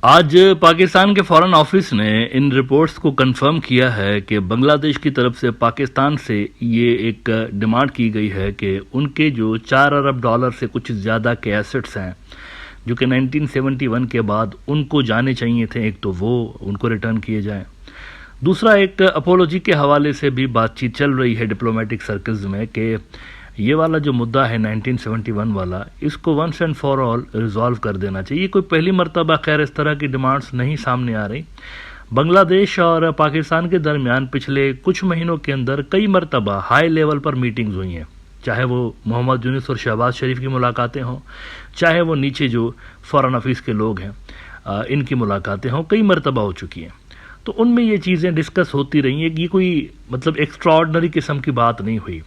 آج پاکستان کے foreign office نے ان رپورٹس کو کنفرم کیا ہے کہ بنگلہ دیش کی طرف سے پاکستان سے یہ ایک ڈیمانڈ کی گئی ہے کہ ان کے جو $4 ارب سے کچھ زیادہ کے ایسٹس ہیں جو کہ 1971 کے بعد ان کو جانے چاہیے تھے، ایک تو وہ ان کو ریٹرن کیے جائیں، دوسرا ایک اپولوجی کے حوالے سے بھی بات چیت چل رہی ہے ڈپلومیٹک سرکلز میں کہ یہ والا جو مدعا ہے 1971 والا، اس کو once and for all resolve کر دینا چاہیے۔ کوئی پہلی مرتبہ خیر اس طرح کی ڈیمانڈز نہیں سامنے آ رہی۔ بنگلہ دیش اور پاکستان کے درمیان پچھلے کچھ مہینوں کے اندر کئی مرتبہ ہائی لیول پر میٹنگز ہوئی ہیں، چاہے وہ محمد یونس اور شہباز شریف کی ملاقاتیں ہوں، چاہے وہ نیچے جو فارن افیس کے لوگ ہیں ان کی ملاقاتیں ہوں، کئی مرتبہ ہو چکی ہیں۔ تو ان میں یہ چیزیں ڈسکس ہوتی رہی ہیں کہ یہ کوئی ایکسٹرا آرڈنری قسم کی بات نہیں ہوئی،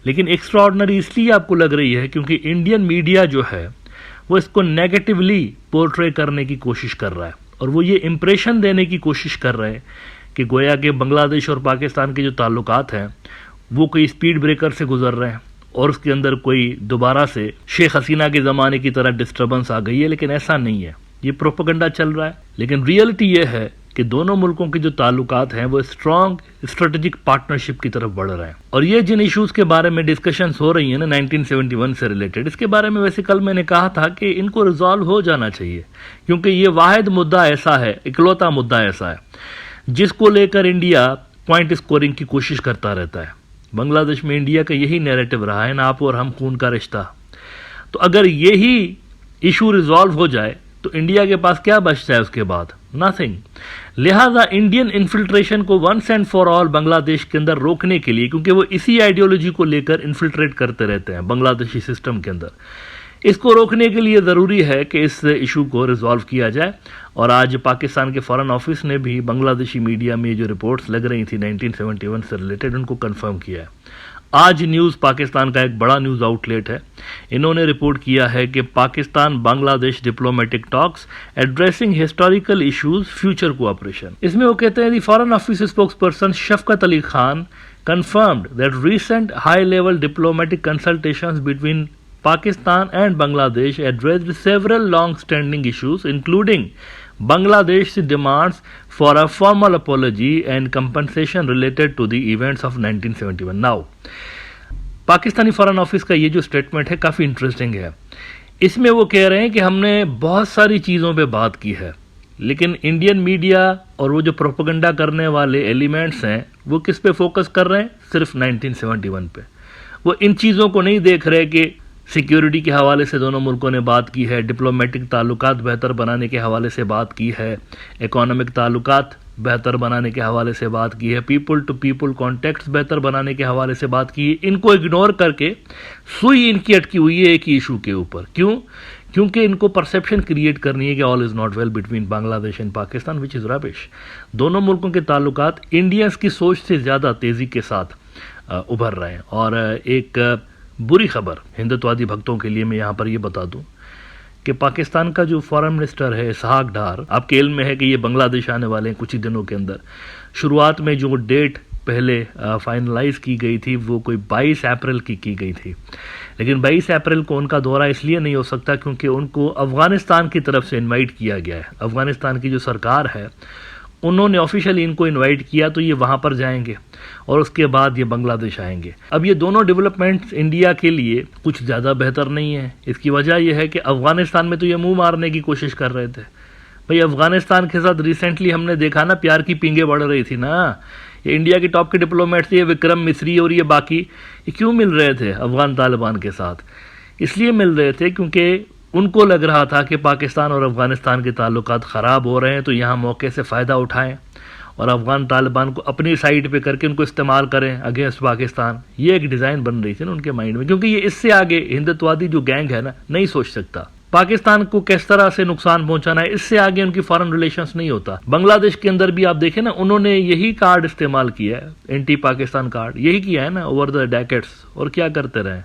لیکن ایکسٹرا آرڈنری اس لیے آپ کو لگ رہی ہے کیونکہ انڈین میڈیا جو ہے وہ اس کو نیگیٹیولی پورٹرے کرنے کی کوشش کر رہا ہے، اور وہ یہ امپریشن دینے کی کوشش کر رہے ہیں کہ گویا کہ بنگلہ دیش اور پاکستان کے جو تعلقات ہیں وہ کوئی اسپیڈ بریکر سے گزر رہے ہیں اور اس کے اندر کوئی دوبارہ سے شیخ حسینہ کے زمانے کی طرح ڈسٹربنس آ گئی ہے، لیکن ایسا نہیں ہے، یہ پروپیگنڈا چل رہا ہے۔ لیکن ریئلٹی یہ ہے کہ دونوں ملکوں کے جو تعلقات ہیں وہ اسٹرانگ اسٹریٹجک پارٹنرشپ کی طرف بڑھ رہے ہیں، اور یہ جن ایشوز کے بارے میں ڈسکشنز ہو رہی ہیں نا 1971 سے ریلیٹڈ، اس کے بارے میں ویسے کل میں نے کہا تھا کہ ان کو ریزالو ہو جانا چاہیے، کیونکہ یہ واحد مدعا ایسا ہے، اکلوتا مدعا ایسا ہے جس کو لے کر انڈیا پوائنٹ اسکورنگ کی کوشش کرتا رہتا ہے۔ بنگلہ دیش میں انڈیا کا یہی نیریٹو رہا ہے نا، آپ اور ہم خون کا رشتہ۔ تو اگر یہی ایشو ریزالو ہو جائے تو انڈیا کے پاس کیا بچتا ہے اس کے بعد؟ نتھنگ۔ لہذا انڈین انفلٹریشن کو ونس اینڈ فار آل بنگلہ دیش کے اندر روکنے کے لیے، کیونکہ وہ اسی آئیڈیولوجی کو لے کر انفلٹریٹ کرتے رہتے ہیں بنگلہ دیشی سسٹم کے اندر، اس کو روکنے کے لیے ضروری ہے کہ اس ایشو کو ریزالو کیا جائے۔ اور آج پاکستان کے فارن آفس نے بھی بنگلہ دیشی میڈیا میں جو رپورٹس لگ رہی تھی 1971 سے ریلیٹڈ ان کو کنفرم کیا ہے۔ آج نیوز پاکستان کا ایک بڑا نیوز آؤٹ لیٹ ہے، انہوں نے رپورٹ کیا ہے کہ Pakistan Bangladesh diplomatic talks addressing historical issues future cooperation. اس میں وہ کہتے ہیں the foreign office spokesperson Shafqat Ali Khan confirmed that recent high-level diplomatic consultations between Pakistan and Bangladesh addressed several long-standing issues, including Bangladesh's demands for a formal apology and compensation related to the events of 1971. Now, Pakistani foreign office کا یہ جو statement ہے کافی interesting ہے۔ اس میں وہ کہہ رہے ہیں کہ ہم نے بہت ساری چیزوں پہ بات کی ہے، لیکن انڈین میڈیا اور وہ جو پروپیگنڈا کرنے والے ایلیمنٹس ہیں وہ کس پہ فوکس کر رہے ہیں؟ صرف 1971 پہ۔ وہ ان چیزوں کو نہیں دیکھ رہے کہ سیکیورٹی کے حوالے سے دونوں ملکوں نے بات کی ہے، ڈپلومیٹک تعلقات بہتر بنانے کے حوالے سے بات کی ہے، اکانومک تعلقات بہتر بنانے کے حوالے سے بات کی ہے، پیپل ٹو پیپل کانٹیکٹس بہتر بنانے کے حوالے سے بات کی ہے۔ ان کو اگنور کر کے سوئی ان کی اٹکی ہوئی ہے ایک ہی ایشو کے اوپر۔ کیوں؟ کیونکہ ان کو پرسیپشن کریٹ کرنی ہے کہ آل از ناٹ ویل بٹوین بنگلہ دیش اینڈ پاکستان، وچ از ربش۔ دونوں ملکوں کے تعلقات انڈینز کی سوچ سے زیادہ تیزی کے ساتھ ابھر رہے ہیں۔ اور ایک بری خبر ہندوتوادی بھکتوں کے لیے میں یہاں پر یہ بتا دوں کہ پاکستان کا جو فارن منسٹر ہے اسحاق ڈار، آپ کے علم میں ہے کہ یہ بنگلہ دیش آنے والے ہیں کچھ ہی دنوں کے اندر۔ شروعات میں جو ڈیٹ پہلے فائنلائز کی گئی تھی وہ کوئی 22 اپریل کی گئی تھی، لیکن 22 اپریل کو ان کا دورہ اس لیے نہیں ہو سکتا کیونکہ ان کو افغانستان کی طرف سے انوائٹ کیا گیا ہے۔ افغانستان کی جو سرکار ہے انہوں نے آفیشلی ان کو انوائٹ کیا، تو یہ وہاں پر جائیں گے اور اس کے بعد یہ بنگلہ دیش آئیں گے۔ اب یہ دونوں ڈیولپمنٹس انڈیا کے لیے کچھ زیادہ بہتر نہیں ہے۔ اس کی وجہ یہ ہے کہ افغانستان میں تو یہ منہ مارنے کی کوشش کر رہے تھے۔ بھئی افغانستان کے ساتھ ریسنٹلی ہم نے دیکھا نا، پیار کی پینگیں بڑھ رہی تھی نا، یہ انڈیا کے ٹاپ کے ڈپلومیٹس، یہ وکرم مصری اور یہ باقی، یہ کیوں مل رہے تھے افغان طالبان کے ساتھ؟ اس لیے مل رہے تھے کیونکہ ان کو لگ رہا تھا کہ پاکستان اور افغانستان کے تعلقات خراب ہو رہے ہیں، تو یہاں موقع سے فائدہ اٹھائیں اور افغان طالبان کو اپنی سائڈ پہ کر کے ان کو استعمال کریں اگینسٹ پاکستان۔ یہ ایک ڈیزائن بن رہی تھی نا ان کے مائنڈ میں، کیونکہ یہ اس سے آگے ہندوتوادی جو گینگ ہے نا نہیں سوچ سکتا پاکستان کو کس طرح سے نقصان پہنچانا ہے، اس سے آگے ان کی فارن ریلیشنز نہیں ہوتا۔ بنگلہ دیش کے اندر بھی آپ دیکھیں نا، انہوں نے یہی کارڈ استعمال کیا ہے، اینٹی پاکستان کارڈ یہی کیا ہے نا اوور دا ڈیکیڈز، اور کیا کرتے رہے؟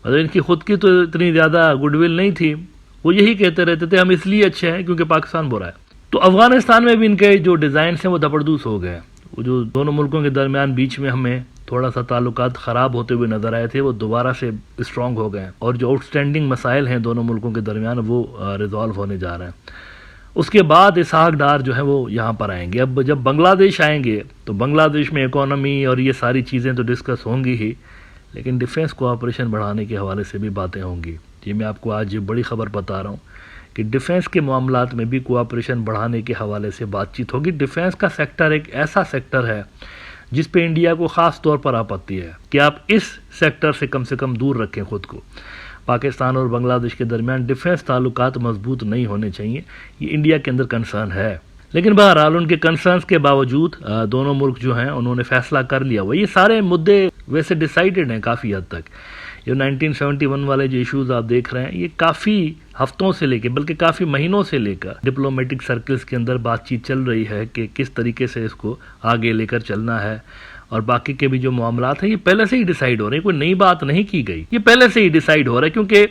مطلب ان کی خود کی تو اتنی زیادہ گڈ ول نہیں تھی، وہ یہی کہتے رہتے تھے ہم اس لیے اچھے ہیں کیونکہ پاکستان برا ہے۔ تو افغانستان میں بھی ان کے جو ڈیزائنس ہیں وہ دبردوس ہو گئے، وہ جو دونوں ملکوں کے درمیان بیچ میں ہمیں تھوڑا سا تعلقات خراب ہوتے ہوئے نظر آئے تھے وہ دوبارہ سے اسٹرانگ ہو گئے ہیں، اور جو آؤٹ اسٹینڈنگ مسائل ہیں دونوں ملکوں کے درمیان وہ ریزالو ہونے جا رہے ہیں۔ اس کے بعد اسحاق ڈار جو ہے وہ یہاں پر آئیں گے. اب جب بنگلہ دیش آئیں گے تو بنگلہ دیش میں اکانومی اور یہ ساری چیزیں تو ڈسکس ہوں گی ہی, لیکن ڈیفنس کوآپریشن بڑھانے کے حوالے سے بھی باتیں ہوں گی. یہ میں آپ کو آج بڑی خبر بتا رہا ہوں کہ ڈیفنس کے معاملات میں بھی کوآپریشن بڑھانے کے حوالے سے بات چیت ہوگی. ڈیفنس کا سیکٹر ایک ایسا سیکٹر ہے جس پہ انڈیا کو خاص طور پر آپتی ہے کہ آپ اس سیکٹر سے کم دور رکھیں خود کو. پاکستان اور بنگلہ دیش کے درمیان ڈیفنس تعلقات مضبوط نہیں ہونے چاہیے, یہ انڈیا کے اندر کنسرن ہے. لیکن بہرحال ان کے کنسرنز کے باوجود دونوں ملک جو ہیں انہوں نے فیصلہ کر لیا ہوا. یہ سارے مدے ویسے ڈیسائیڈڈ ہیں کافی حد تک. یہ 1971 والے جو ایشوز آپ دیکھ رہے ہیں یہ کافی ہفتوں سے لے کے بلکہ کافی مہینوں سے لے کر ڈپلومیٹک سرکلز کے اندر بات چیت چل رہی ہے کہ کس طریقے سے اس کو آگے لے کر چلنا ہے. اور باقی کے بھی جو معاملات ہیں یہ پہلے سے ہی ڈیسائیڈ ہو رہے ہیں, کوئی نئی بات نہیں کی گئی, یہ پہلے سے ہی ڈیسائیڈ ہو رہا ہے کیونکہ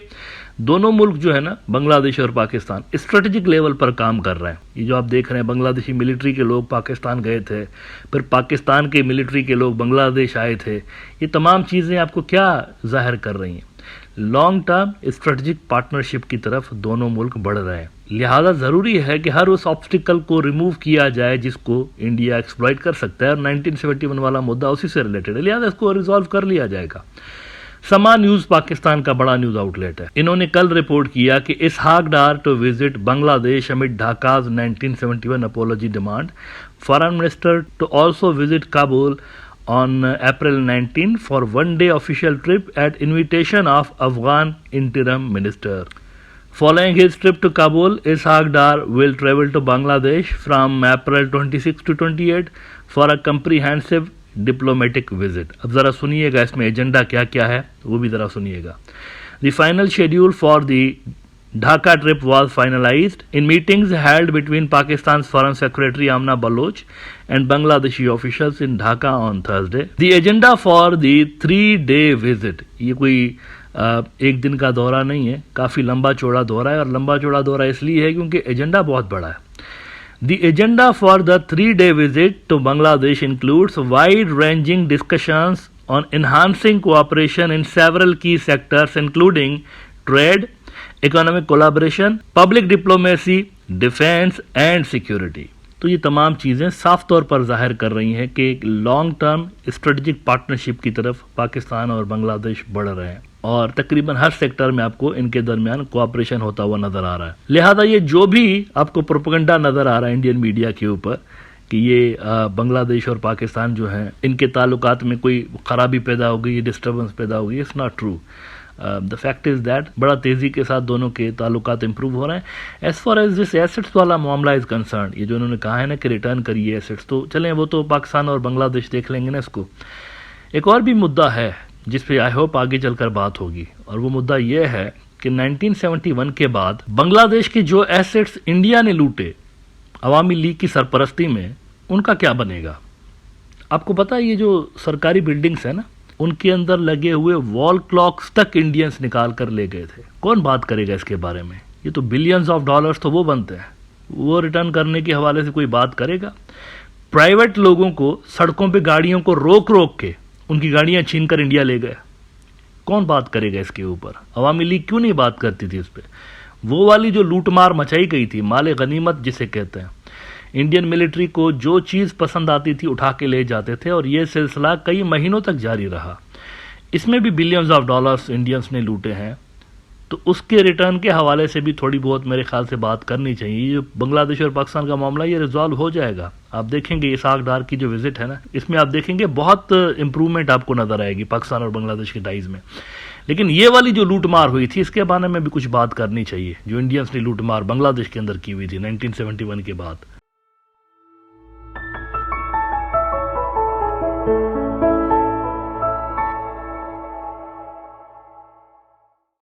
دونوں ملک جو ہے نا بنگلہ دیش اور پاکستان اسٹریٹجک لیول پر کام کر رہے ہیں. یہ جو آپ دیکھ رہے ہیں بنگلہ دیشی ملٹری کے لوگ پاکستان گئے تھے, پھر پاکستان کے ملٹری کے لوگ بنگلہ دیش آئے تھے, یہ تمام چیزیں آپ کو کیا ظاہر کر رہی ہیں؟ لانگ ٹرم اسٹریٹجک پارٹنرشپ کی طرف دونوں ملک بڑھ رہے ہیں. لہذا ضروری ہے کہ ہر اس آبسٹیکل کو ریموو کیا جائے جس کو انڈیا ایکسپلائٹ کر سکتا ہے, اور 1971 والا مدعا اسی سے ریلیٹڈ ہے, لہذا اس کو ریزالو کر لیا جائے گا. سما نیوز پاکستان کا بڑا نیوز آؤٹ لیٹ ہے. انہوں نے کل رپورٹ کیا کہ Ishaq Dar to visit Bangladesh امid Dhaka's 1971 apology demand. Foreign minister to also visit Kabul on April 19 for one-day official trip at invitation of Afghan interim minister. Following his trip to Kabul, Ishaq Dar will travel to Bangladesh from April 26 to 28 for a comprehensive diplomatic visit. اب ذرا سنیے گا اس میں agenda کیا کیا ہے وہ بھی ذرا سنیے گا. The final schedule for the Dhaka trip was finalized in meetings held between Pakistan's Foreign Secretary Amna Baloch and Bangladeshi officials in Dhaka on Thursday. The agenda for the 3-day visit, یہ کوئی ایک دن کا دورہ نہیں ہے, کافی لمبا چوڑا دورہ ہے, اور لمبا چوڑا دورہ اس لیے ہے کیونکہ ایجنڈا بہت بڑا ہے. The agenda for the 3-day visit to Bangladesh includes wide-ranging discussions on enhancing cooperation in several key sectors including trade, economic collaboration, public diplomacy, defense and security. تو یہ تمام چیزیں صاف طور پر ظاہر کر رہی ہیں کہ ایک لانگ ٹرم اسٹریٹجک پارٹنرشپ کی طرف پاکستان اور بنگلہ دیش بڑھ رہے ہیں, اور تقریباً ہر سیکٹر میں آپ کو ان کے درمیان کوآپریشن ہوتا ہوا نظر آ رہا ہے. لہذا یہ جو بھی آپ کو پروپیگنڈا نظر آ رہا ہے انڈین میڈیا کے اوپر کہ یہ بنگلہ دیش اور پاکستان جو ہیں ان کے تعلقات میں کوئی خرابی پیدا ہو گئی, ڈسٹربنس پیدا ہو گئی, it's not true. The fact is that بڑا تیزی کے ساتھ دونوں کے تعلقات امپروو ہو رہے ہیں. As far as this assets والا معاملہ از کنسرن, یہ جو انہوں نے کہا ہے نا کہ ریٹرن کریے ایسٹس, تو چلیں وہ تو پاکستان اور بنگلہ دیش دیکھ لیں گے نا اس کو. ایک اور بھی مدعا ہے جس پہ آئی ہوپ آگے چل کر بات ہوگی, اور وہ مدعا یہ ہے کہ 1971 کے بعد بنگلہ دیش کے جو ایسٹس انڈیا نے لوٹے عوامی لیگ کی سرپرستی میں, ان کا کیا بنے گا؟ آپ کو پتا یہ جو سرکاری بلڈنگز ہیں نا ان کے اندر لگے ہوئے وال کلاکس تک انڈینز نکال کر لے گئے تھے. کون بات کرے گا اس کے بارے میں؟ یہ تو بلینز آف ڈالرز تو وہ بنتے ہیں, وہ ریٹرن کرنے کے حوالے سے کوئی بات کرے گا؟ پرائیویٹ لوگوں کو سڑکوں پہ گاڑیوں کو روک کے ان کی گاڑیاں چھین کر انڈیا لے گئے. کون بات کرے گا اس کے اوپر؟ عوامی لیگ کیوں نہیں بات کرتی تھی اس پہ؟ وہ والی جو لوٹ مار مچائی گئی تھی, مال غنیمت جسے کہتے ہیں, انڈین ملٹری کو جو چیز پسند آتی تھی اٹھا کے لے جاتے تھے, اور یہ سلسلہ کئی مہینوں تک جاری رہا. اس میں بھی بلینز آف ڈالرز انڈینز نے لوٹے ہیں, تو اس کے ریٹرن کے حوالے سے بھی تھوڑی بہت میرے خیال سے بات کرنی چاہیے. یہ بنگلہ دیش اور پاکستان کا معاملہ یہ ریزالو ہو جائے گا. آپ دیکھیں گے اسحاق ڈار کی جو وزٹ ہے نا, اس میں آپ دیکھیں گے بہت امپرومنٹ آپ کو نظر آئے گی پاکستان اور بنگلہ دیش کے ٹائز میں. لیکن یہ والی جو لوٹ مار ہوئی تھی اس کے بارے میں بھی کچھ بات کرنی چاہیے, جو انڈینز نے لوٹ مار بنگلہ دیش کے اندر کی ہوئی تھی 1971 کے بعد.